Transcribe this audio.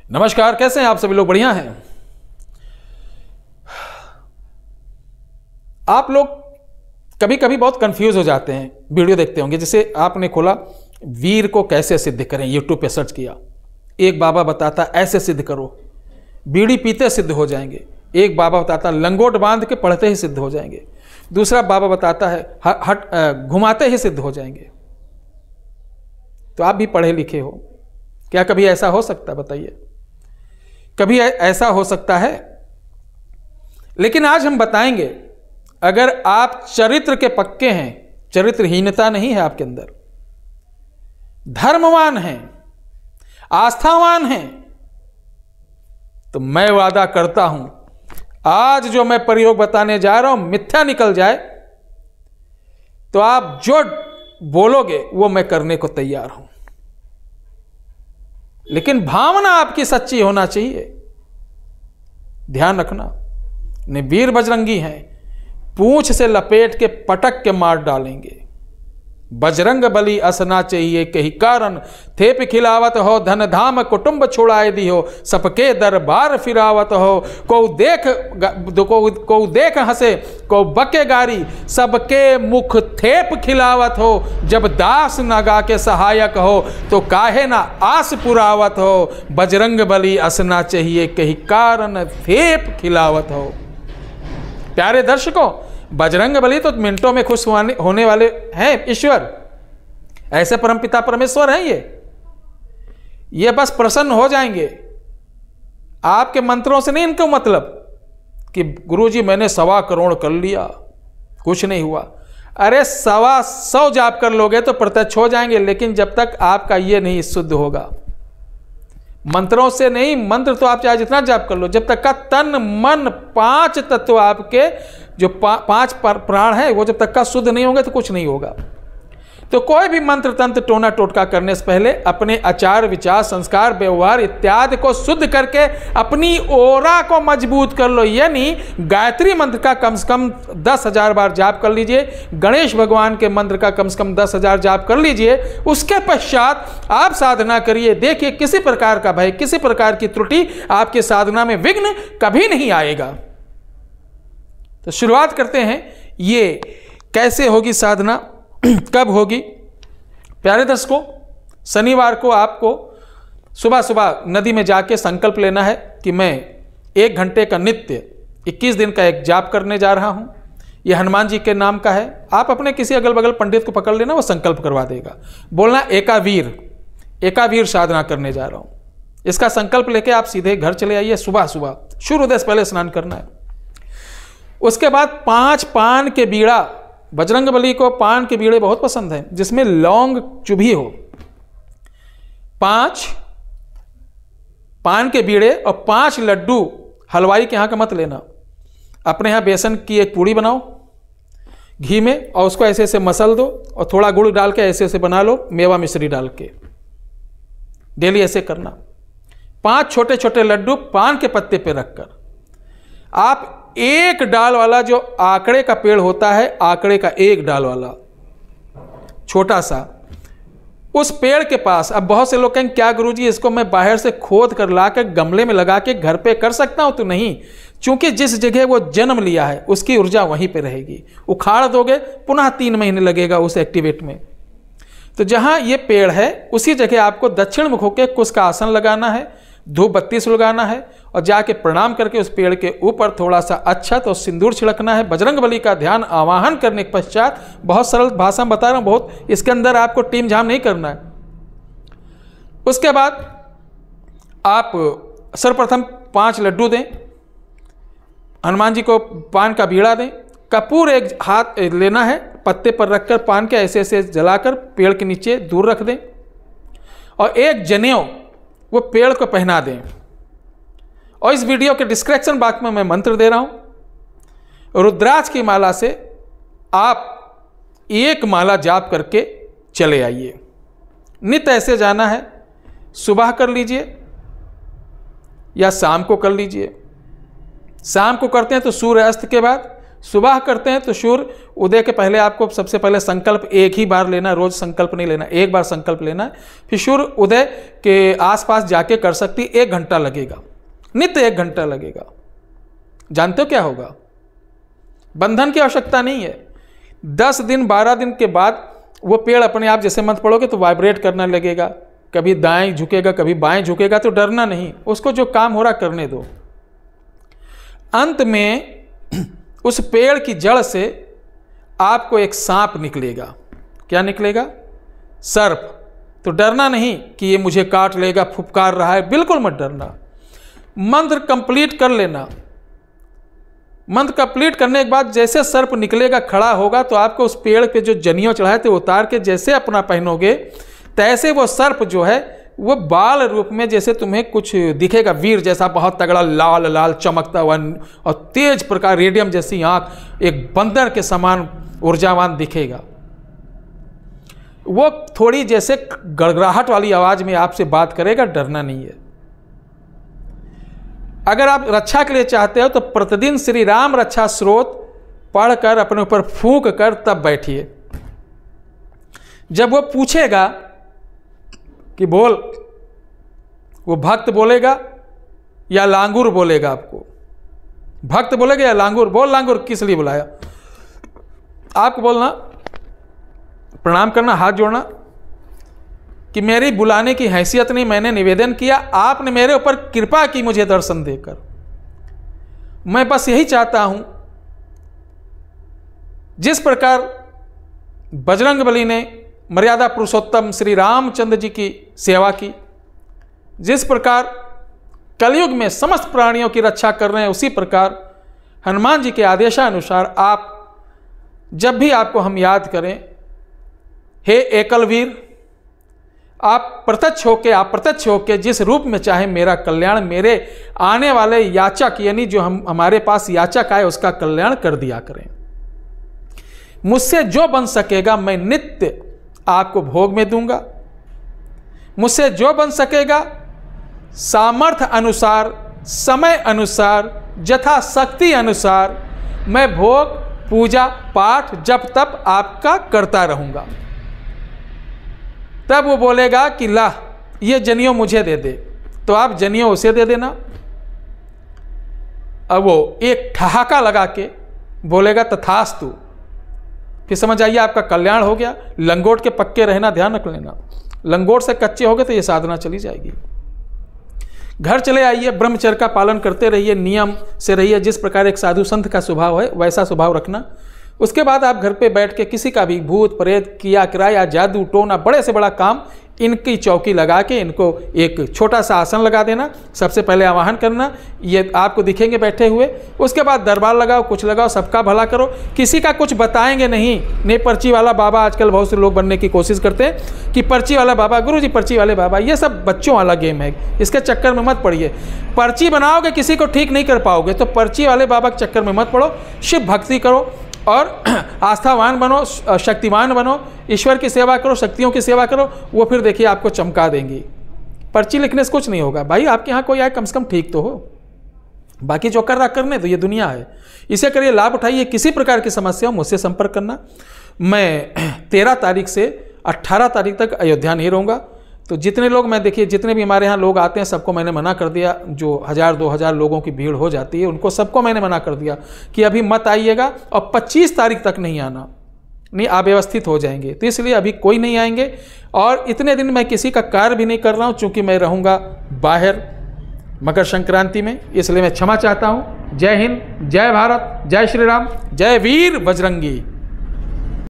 नमस्कार, कैसे हैं आप सभी लोग? बढ़िया हैं आप लोग? कभी कभी बहुत कंफ्यूज हो जाते हैं, वीडियो देखते होंगे, जैसे आपने खोला वीर को कैसे सिद्ध करें, यूट्यूब पे सर्च किया, एक बाबा बताता ऐसे सिद्ध करो, बीड़ी पीते सिद्ध हो जाएंगे, एक बाबा बताता लंगोट बांध के पढ़ते ही सिद्ध हो जाएंगे, दूसरा बाबा बताता है घुमाते ही सिद्ध हो जाएंगे। तो आप भी पढ़े लिखे हो, क्या कभी ऐसा हो सकता है? बताइए, कभी ऐसा हो सकता है? लेकिन आज हम बताएंगे, अगर आप चरित्र के पक्के हैं, चरित्रहीनता नहीं है आपके अंदर, धर्मवान हैं, आस्थावान हैं, तो मैं वादा करता हूं आज जो मैं प्रयोग बताने जा रहा हूं मिथ्या निकल जाए तो आप जो बोलोगे वो मैं करने को तैयार हूं, लेकिन भावना आपकी सच्ची होना चाहिए। ध्यान रखना, ने वीर बजरंगी हैं, पूंछ से लपेट के पटक के मार डालेंगे। बजरंग बली असना चाहिए कही कारण, थेप खिलावत हो धन धाम कुटुंब छुड़ाए दी हो, सबके दरबार फिरावत हो, को देख हंसे को बके गारी, सबके मुख थेप खिलावत हो, जब दास नगा के सहायक हो तो काहे ना आस पुरावत हो, बजरंग बली असना चाहिए कही कारण थेप खिलावत हो। प्यारे दर्शकों, बजरंग बली तो मिनटों में खुश होने वाले हैं ईश्वर, ऐसे परमपिता परमेश्वर हैं ये बस प्रसन्न हो जाएंगे। आपके मंत्रों से नहीं इनको मतलब कि गुरुजी मैंने 1.25 करोड़ कर लिया, कुछ नहीं हुआ। अरे 125 जाप कर लोगे तो प्रत्यक्ष हो जाएंगे, लेकिन जब तक आपका ये नहीं शुद्ध होगा, मंत्रों से नहीं, मंत्र तो आप चाहे जितना जाप कर लो, जब तक का तन मन 5 तत्व आपके जो 5 प्राण है वो जब तक का शुद्ध नहीं होंगे तो कुछ नहीं होगा। तो कोई भी मंत्र तंत्र टोना टोटका करने से पहले अपने आचार विचार संस्कार व्यवहार इत्यादि को शुद्ध करके अपनी ओरा को मजबूत कर लो। यानी गायत्री मंत्र का कम से कम 10,000 बार जाप कर लीजिए, गणेश भगवान के मंत्र का कम से कम 10,000 जाप कर लीजिए। उसके पश्चात आप साधना करिए, देखिए किसी प्रकार का भय, किसी प्रकार की त्रुटि आपकी साधना में विघ्न कभी नहीं आएगा। तो शुरुआत करते हैं, ये कैसे होगी साधना, कब होगी? प्यारे दर्शकों, शनिवार को आपको सुबह सुबह नदी में जाके संकल्प लेना है कि मैं 1 घंटे का नित्य 21 दिन का एक जाप करने जा रहा हूं। यह हनुमान जी के नाम का है। आप अपने किसी अगल बगल पंडित को पकड़ लेना, वो संकल्प करवा देगा। बोलना एकावीर साधना करने जा रहा हूं। इसका संकल्प लेके आप सीधे घर चले आइए। सुबह सुबह सूर्योदय से पहले स्नान करना है। उसके बाद 5 पान के बीड़ा, बजरंग बली को पान के बीड़े बहुत पसंद है जिसमें लौंग चुभी हो। 5 पान के बीड़े और 5 लड्डू, हलवाई के यहाँ का मत लेना, अपने यहाँ बेसन की एक पूड़ी बनाओ घी में और उसको ऐसे ऐसे मसल दो और थोड़ा गुड़ डाल के ऐसे ऐसे बना लो, मेवा मिश्री डाल के। डेली ऐसे करना। 5 छोटे छोटे लड्डू पान के पत्ते पे रखकर आप 1 डाल वाला जो आकड़े का पेड़ होता है, आकड़े का 1 डाल वाला छोटा सा, उस पेड़ के पास, अब बहुत से लोग कहेंगे क्या गुरुजी इसको मैं बाहर से खोद कर ला कर गमले में लगा के घर पे कर सकता हूं? तो नहीं, क्योंकि जिस जगह वो जन्म लिया है उसकी ऊर्जा वहीं पे रहेगी। उखाड़ दोगे पुनः 3 महीने लगेगा उसे एक्टिवेट में। तो जहां ये पेड़ है उसी जगह आपको दक्षिण मुख होकर कुश का आसन लगाना है, धूप बत्ती सुलगाना है और जाके प्रणाम करके उस पेड़ के ऊपर थोड़ा सा अक्षत और सिंदूर छिड़कना है। बजरंग बली का ध्यान आवाहन करने के पश्चात, बहुत सरल भाषा में बता रहा हूं, बहुत इसके अंदर आपको टीम झाम नहीं करना है। उसके बाद आप सर्वप्रथम 5 लड्डू दें, हनुमान जी को पान का बीड़ा दें, कपूर 1 हाथ लेना है, पत्ते पर रखकर पान के ऐसे ऐसे जलाकर पेड़ के नीचे दूर रख दें और 1 जनेऊ वो पेड़ को पहना दें। और इस वीडियो के डिस्क्रिप्शन बॉक्स में मैं मंत्र दे रहा हूं, रुद्राक्ष की माला से आप 1 माला जाप करके चले आइए। नित्य ऐसे जाना है, सुबह कर लीजिए या शाम को कर लीजिए। शाम को करते हैं तो सूर्य अस्त के बाद, सुबह करते हैं तो सूर्य उदय के पहले आपको सबसे पहले संकल्प एक ही बार लेना, रोज संकल्प नहीं लेना, एक बार संकल्प लेना है। फिर सूर्य उदय के आसपास जाके कर सकती, 1 घंटा लगेगा, नित्य 1 घंटा लगेगा। जानते हो क्या होगा? बंधन की आवश्यकता नहीं है। 10 दिन 12 दिन के बाद वो पेड़ अपने आप जैसे मंत्र पढ़ोगे तो वाइब्रेट करने लगेगा, कभी दाएं झुकेगा कभी बाएं झुकेगा, तो डरना नहीं, उसको जो काम हो रहा करने दो। अंत में उस पेड़ की जड़ से आपको एक सांप निकलेगा। क्या निकलेगा? सर्प। तो डरना नहीं कि ये मुझे काट लेगा, फुफकार रहा है, बिल्कुल मत डरना। मंत्र कंप्लीट कर लेना। मंत्र कंप्लीट करने के बाद जैसे सर्प निकलेगा, खड़ा होगा, तो आपको उस पेड़ पे जो जनियों चढ़ाए थे उतार के जैसे अपना पहनोगे, तैसे वो सर्प जो है वो बाल रूप में जैसे तुम्हें कुछ दिखेगा, वीर जैसा बहुत तगड़ा लाल लाल चमकता हुआ और तेज प्रकार रेडियम जैसी आंख, एक बंदर के समान ऊर्जावान दिखेगा। वो थोड़ी जैसे गड़गड़ाहट वाली आवाज में आपसे बात करेगा, डरना नहीं है। अगर आप रक्षा के लिए चाहते हो तो प्रतिदिन श्री राम रक्षा स्रोत पढ़कर अपने ऊपर फूंक कर तब बैठिए। जब वो पूछेगा कि बोल, वो भक्त बोलेगा या लांगूर बोलेगा? आपको भक्त बोलेगा या लांगूर? बोल लांगूर, किस लिए बुलाया? आपको बोलना, प्रणाम करना, हाथ जोड़ना कि मेरी बुलाने की हैसियत नहीं, मैंने निवेदन किया, आपने मेरे ऊपर कृपा की मुझे दर्शन देकर। मैं बस यही चाहता हूं, जिस प्रकार बजरंगबली ने मर्यादा पुरुषोत्तम श्री रामचंद्र जी की सेवा की, जिस प्रकार कलयुग में समस्त प्राणियों की रक्षा कर रहे हैं, उसी प्रकार हनुमान जी के आदेशानुसार आप जब भी आपको हम याद करें, हे एकल वीर, आप प्रत्यक्ष होके जिस रूप में चाहे मेरा कल्याण, मेरे आने वाले याचक यानी जो हमारे पास याचक आए उसका कल्याण कर दिया करें। मुझसे जो बन सकेगा मैं नित्य आपको भोग में दूंगा। मुझसे जो बन सकेगा सामर्थ्य अनुसार, समय अनुसार, यथाशक्ति अनुसार मैं भोग, पूजा, पाठ, जप तप आपका करता रहूंगा। तब वो बोलेगा कि ला ये जनियों मुझे दे दे, तो आप जनियों उसे दे देना। अब वो एक ठहाका लगा के बोलेगा तथास्तु, फिर समझ आइए आपका कल्याण हो गया। लंगोट के पक्के रहना, ध्यान रख लेना, लंगोट से कच्चे हो गए तो ये साधना चली जाएगी। घर चले आइए, ब्रह्मचर्य का पालन करते रहिए, नियम से रहिए, जिस प्रकार एक साधु संत का स्वभाव है वैसा स्वभाव रखना। उसके बाद आप घर पे बैठ के किसी का भी भूत प्रेत, किया किराया, जादू टोना, बड़े से बड़ा काम, इनकी चौकी लगा के इनको एक छोटा सा आसन लगा देना। सबसे पहले आवाहन करना, ये आपको दिखेंगे बैठे हुए। उसके बाद दरबार लगाओ, कुछ लगाओ, सबका भला करो, किसी का कुछ बताएंगे नहीं। पर्ची वाला बाबा आजकल बहुत से लोग बनने की कोशिश करते हैं कि पर्ची वाला बाबा, गुरुजी पर्ची वाले बाबा, ये सब बच्चों वाला गेम है, इसके चक्कर में मत पड़िए। पर्ची बनाओगे किसी को ठीक नहीं कर पाओगे, तो पर्ची वाले बाबा के चक्कर में मत पड़ो। शिव भक्ति करो और आस्थावान बनो, शक्तिमान बनो, ईश्वर की सेवा करो, शक्तियों की सेवा करो, वो फिर देखिए आपको चमका देंगी। पर्ची लिखने से कुछ नहीं होगा भाई, आपके यहाँ कोई आए कम से कम ठीक तो हो, बाकी जो कर रहा करने तो ये दुनिया है। इसे करिए, लाभ उठाइए। किसी प्रकार की समस्या हो मुझसे संपर्क करना। मैं 13 तारीख से 18 तारीख तक अयोध्या नहीं रहूँगा, तो जितने लोग, मैं देखिए जितने भी हमारे यहाँ लोग आते हैं सबको मैंने मना कर दिया। जो 1000-2000 लोगों की भीड़ हो जाती है उनको सबको मैंने मना कर दिया कि अभी मत आइएगा, और 25 तारीख तक नहीं आना, नहीं अव्यवस्थित हो जाएंगे। तो इसलिए अभी कोई नहीं आएंगे, और इतने दिन मैं किसी का कार्य भी नहीं कर रहा हूँ, चूँकि मैं रहूँगा बाहर मकर संक्रांति में, इसलिए मैं क्षमा चाहता हूँ। जय हिंद, जय भारत, जय श्री राम, जय वीर बजरंगी।